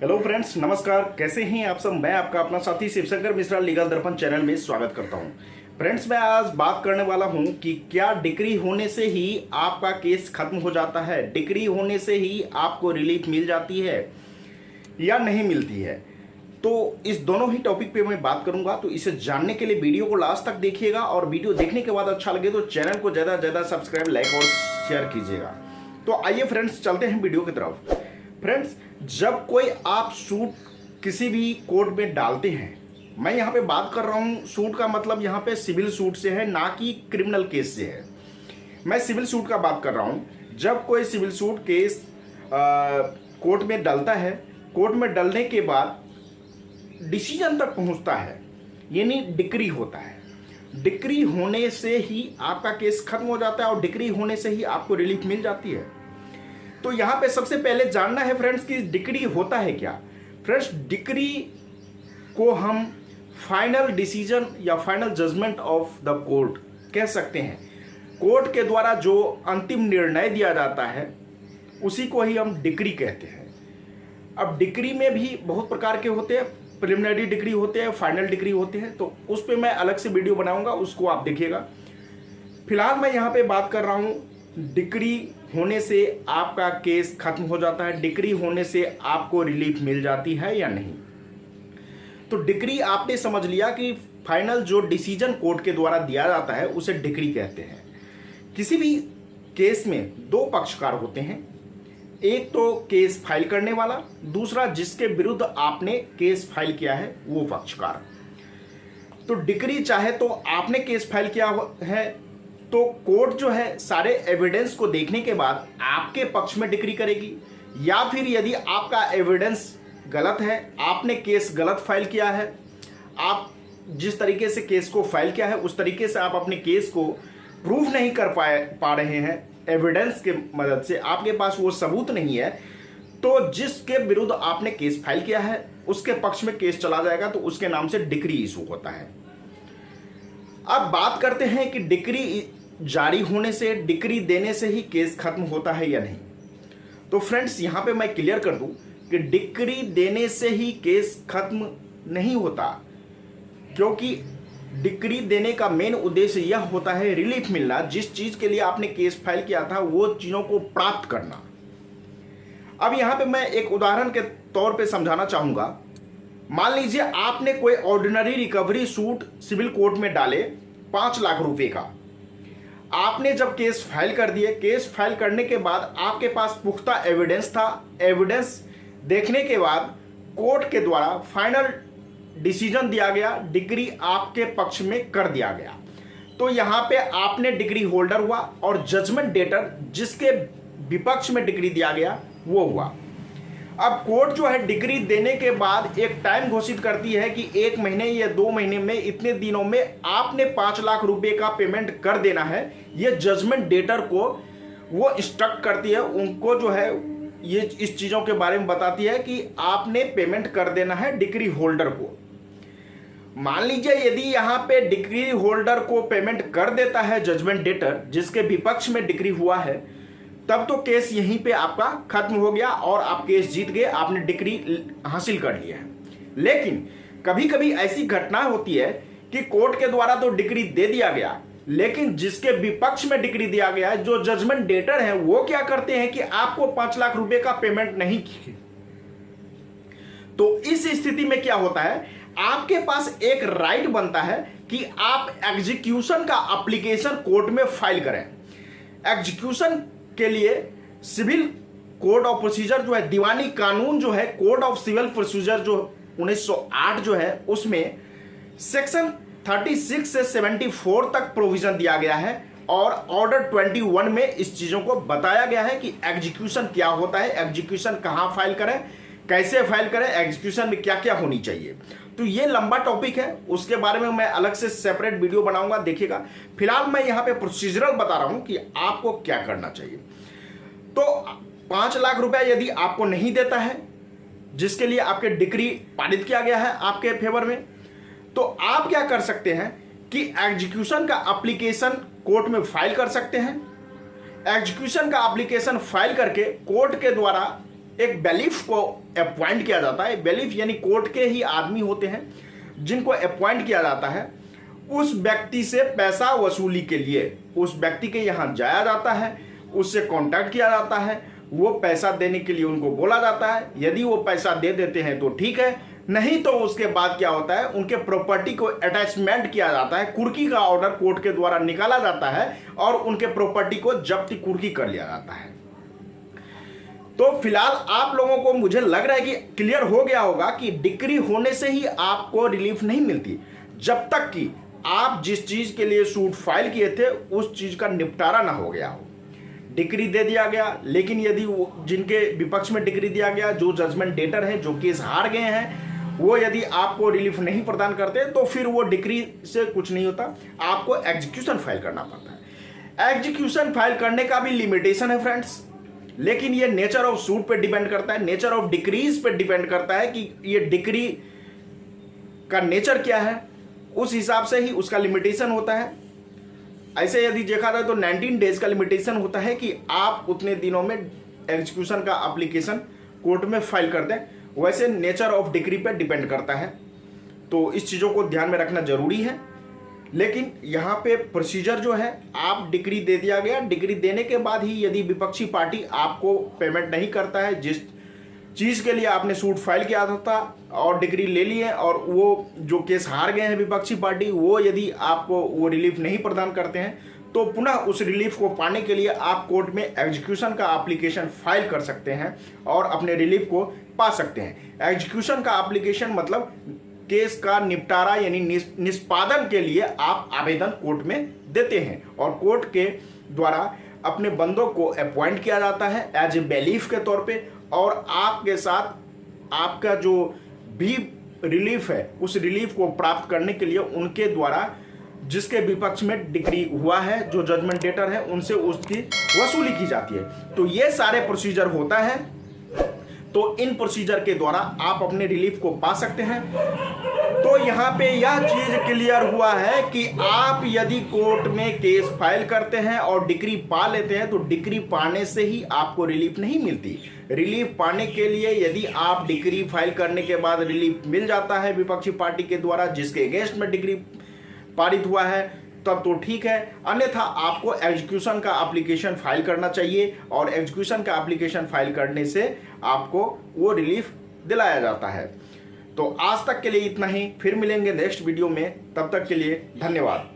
Hello friends, नमस्कार। कैसे हैं आप सब। मैं आपका अपना साथी शिवशंकर मिश्रा लीगल दर्पण चैनल में स्वागत करता हूं। फ्रेंड्स, मैं आज बात करने वाला हूं कि क्या डिग्री होने से ही आपका केस खत्म हो जाता है, डिग्री होने से ही आपको रिलीफ मिल जाती है या नहीं मिलती है। तो इस दोनों ही टॉपिक पे मैं बात करूंगा, तो इसे जानने के लिए वीडियो को लास्ट तक देखिएगा और वीडियो देखने के बाद अच्छा लगे तो चैनल को ज़्यादा से ज़्यादा सब्सक्राइब, लाइक और शेयर कीजिएगा। तो आइए फ्रेंड्स, चलते हैं वीडियो की तरफ। फ्रेंड्स, जब कोई आप सूट किसी भी कोर्ट में डालते हैं, मैं यहाँ पे बात कर रहा हूँ सूट का मतलब यहाँ पे सिविल सूट से है, ना कि क्रिमिनल केस से है। मैं सिविल सूट का बात कर रहा हूँ। जब कोई सिविल सूट केस कोर्ट में डलता है, कोर्ट में डलने के बाद डिसीजन तक पहुँचता है, यानी डिक्री होता है। डिक्री होने से ही आपका केस खत्म हो जाता है और डिक्री होने से ही आपको रिलीफ मिल जाती है। तो यहाँ पे सबसे पहले जानना है फ्रेंड्स कि डिक्री होता है क्या। फ्रेंड्स, डिक्री को हम फाइनल डिसीजन या final judgment of the court कह सकते हैं। कोर्ट के द्वारा जो अंतिम निर्णय दिया जाता है उसी को ही हम डिक्री कहते हैं। अब डिक्री में भी बहुत प्रकार के होते हैं, प्रिलिमिनरी डिक्री होते हैं, फाइनल डिक्री होते हैं, तो उस पर मैं अलग से वीडियो बनाऊंगा, उसको आप देखिएगा। फिलहाल मैं यहाँ पे बात कर रहा हूँ डिक्री होने से आपका केस खत्म हो जाता है, डिक्री होने से आपको रिलीफ मिल जाती है या नहीं। तो डिक्री आपने समझ लिया कि फाइनल जो डिसीजन कोर्ट के द्वारा दिया जाता है उसे डिक्री कहते हैं। किसी भी केस में दो पक्षकार होते हैं, एक तो केस फाइल करने वाला, दूसरा जिसके विरुद्ध आपने केस फाइल किया है वो पक्षकार। तो डिक्री चाहे तो आपने केस फाइल किया है तो कोर्ट जो है सारे एविडेंस को देखने के बाद आपके पक्ष में डिक्री करेगी, या फिर यदि आपका एविडेंस गलत है, आपने केस गलत फाइल किया है, आप जिस तरीके से केस को फाइल किया है उस तरीके से आप अपने केस को प्रूफ नहीं कर पा रहे हैं, एविडेंस के मदद से आपके पास वो सबूत नहीं है, तो जिसके विरुद्ध आपने केस फाइल किया है उसके पक्ष में केस चला जाएगा, तो उसके नाम से डिक्री इशू होता है। अब बात करते हैं कि डिक्री जारी होने से, डिक्री देने से ही केस खत्म होता है या नहीं। तो फ्रेंड्स, यहां पे मैं क्लियर कर दूं कि डिक्री देने से ही केस खत्म नहीं होता, क्योंकि डिक्री देने का मेन उद्देश्य यह होता है रिलीफ मिलना, जिस चीज के लिए आपने केस फाइल किया था वो चीजों को प्राप्त करना। अब यहां पे मैं एक उदाहरण के तौर पे समझाना चाहूंगा। मान लीजिए आपने कोई ordinary recovery suit civil court में डाले 5 लाख रुपए का। आपने जब केस फाइल कर दिए, केस फाइल करने के बाद आपके पास पुख्ता एविडेंस था। एविडेंस देखने के बाद कोर्ट के द्वारा फाइनल डिसीजन दिया गया, डिक्री आपके पक्ष में कर दिया गया। तो यहां पे आपने डिक्री होल्डर हुआ और जजमेंट डेटर जिसके विपक्ष में डिक्री दिया गया वो हुआ। अब कोर्ट जो है डिक्री देने के बाद एक टाइम घोषित करती है कि 1 महीने या 2 महीने में, इतने दिनों में आपने 5 लाख रुपए का पेमेंट कर देना है। ये जजमेंट डेटर को वो इंस्ट्रक्ट करती है, उनको जो है ये इस चीज़ों के बारे में बताती है कि आपने पेमेंट कर देना है डिक्री होल्डर को। मान लीजिए यदि यहाँ पे डिक्री होल्डर को पेमेंट कर देता है जजमेंट डेटर जिसके विपक्ष में डिक्री हुआ है, तब तो केस यहीं पे आपका खत्म हो गया और आप केस जीत गए, आपने डिक्री हासिल कर लिया है। लेकिन कभी कभी ऐसी घटना होती है कि कोर्ट के द्वारा तो डिक्री दे दिया गया, लेकिन जिसके विपक्ष में डिक्री दिया गया है, जो जजमेंट डेटर है, वो क्या करते हैं कि आपको 5 लाख रुपए का पेमेंट नहीं किए। तो इस स्थिति में क्या होता है, आपके पास एक राइट बनता है कि आप एग्जीक्यूशन का एप्लीकेशन कोर्ट में फाइल करें। एग्जीक्यूशन के लिए सिविल कोड ऑफ प्रोसीजर जो है, दीवानी कानून जो है, कोड ऑफ सिविल प्रोसीजर जो 1908 जो है, उसमें सेक्शन 36 से 74 तक प्रोविजन दिया गया है और ऑर्डर 21 में इस चीजों को बताया गया है कि एग्जीक्यूशन क्या होता है, एग्जीक्यूशन कहां फाइल करें, कैसे फाइल करें, एग्जीक्यूशन में क्या क्या होनी चाहिए। तो ये लंबा टॉपिक है, उसके बारे में मैं अलग से सेपरेट वीडियो बनाऊंगा, देखिएगा। फिलहाल मैं यहाँ पे प्रोसीजरल बता रहा हूं कि आपको क्या करना चाहिए। तो 5 लाख रुपया यदि आपको नहीं देता है, जिसके लिए आपके डिक्री पारित किया गया है आपके फेवर में, तो आप क्या कर सकते हैं कि एग्जीक्यूशन का एप्लीकेशन कोर्ट में फाइल कर सकते हैं। एग्जीक्यूशन का एप्लीकेशन फाइल करके कोर्ट के द्वारा एक बैलीफ को अपॉइंट किया जाता है। बैलीफ यानी कोर्ट के ही आदमी होते हैं जिनको अपॉइंट किया जाता है। उस व्यक्ति से पैसा वसूली के लिए उस व्यक्ति के यहाँ जाया जाता है, उससे कांटेक्ट किया जाता है, वो पैसा देने के लिए उनको बोला जाता है। यदि वो पैसा दे देते हैं तो ठीक है, नहीं तो उसके बाद क्या होता है, उनके प्रॉपर्टी को अटैचमेंट किया जाता है। कुर्की का ऑर्डर कोर्ट के द्वारा निकाला जाता है और उनके प्रॉपर्टी को जब्ती कुर्की कर लिया जाता है। तो फिलहाल आप लोगों को मुझे लग रहा है कि क्लियर हो गया होगा कि डिक्री होने से ही आपको रिलीफ नहीं मिलती, जब तक कि आप जिस चीज के लिए सूट फाइल किए थे उस चीज का निपटारा ना हो गया हो। डिक्री दे दिया गया, लेकिन यदि जिनके विपक्ष में डिक्री दिया गया, जो जजमेंट डेटर है, जो केस हार गए हैं, वो यदि आपको रिलीफ नहीं प्रदान करते तो फिर वो डिक्री से कुछ नहीं होता, आपको एग्जीक्यूशन फाइल करना पड़ता है। एग्जीक्यूशन फाइल करने का भी लिमिटेशन है फ्रेंड्स, लेकिन ये नेचर ऑफ सूट पे डिपेंड करता है, नेचर ऑफ डिक्रीज पे डिपेंड करता है कि ये डिक्री का नेचर क्या है, उस हिसाब से ही उसका लिमिटेशन होता है। ऐसे यदि देखा जाए तो 19 डेज का लिमिटेशन होता है कि आप उतने दिनों में एग्जीक्यूशन का एप्लीकेशन कोर्ट में फाइल कर दें। वैसे नेचर ऑफ डिक्री पे डिपेंड करता है, तो इस चीज़ों को ध्यान में रखना जरूरी है। लेकिन यहाँ पे प्रोसीजर जो है, आप डिक्री दे दिया गया, डिक्री देने के बाद ही यदि विपक्षी पार्टी आपको पेमेंट नहीं करता है, जिस चीज़ के लिए आपने सूट फाइल किया था और डिक्री ले लिए, और वो जो केस हार गए हैं विपक्षी पार्टी, वो यदि आपको वो रिलीफ नहीं प्रदान करते हैं, तो पुनः उस रिलीफ को पाने के लिए आप कोर्ट में एग्जीक्यूशन का एप्लीकेशन फाइल कर सकते हैं और अपने रिलीफ को पा सकते हैं। एग्जीक्यूशन का एप्लीकेशन मतलब केस का निपटारा यानी निष्पादन के लिए आप आवेदन कोर्ट में देते हैं और कोर्ट के द्वारा अपने बंदों को अपॉइंट किया जाता है एज ए बैलीफ के तौर पे, और आपके साथ आपका जो भी रिलीफ है उस रिलीफ को प्राप्त करने के लिए उनके द्वारा जिसके विपक्ष में डिक्री हुआ है, जो जजमेंट डेटर है, उनसे उसकी वसूली की जाती है। तो ये सारे प्रोसीजर होता है, तो इन प्रोसीजर के द्वारा आप अपने रिलीफ को पा सकते हैं। तो यहाँ पे यह चीज क्लियर हुआ है कि आप यदि कोर्ट में केस फाइल करते हैं और डिक्री पा लेते हैं, तो डिक्री पाने से ही आपको रिलीफ नहीं मिलती। रिलीफ पाने के लिए यदि आप डिक्री फाइल करने के बाद रिलीफ मिल जाता है विपक्षी पार्टी के द्वारा जिसके अगेंस्ट में डिक्री पारित हुआ है, तब तो ठीक है, अन्यथा आपको एग्जीक्यूशन का एप्लीकेशन फाइल करना चाहिए और एग्जीक्यूशन का एप्लीकेशन फाइल करने से आपको वो रिलीफ दिलाया जाता है। तो आज तक के लिए इतना ही, फिर मिलेंगे नेक्स्ट वीडियो में, तब तक के लिए धन्यवाद।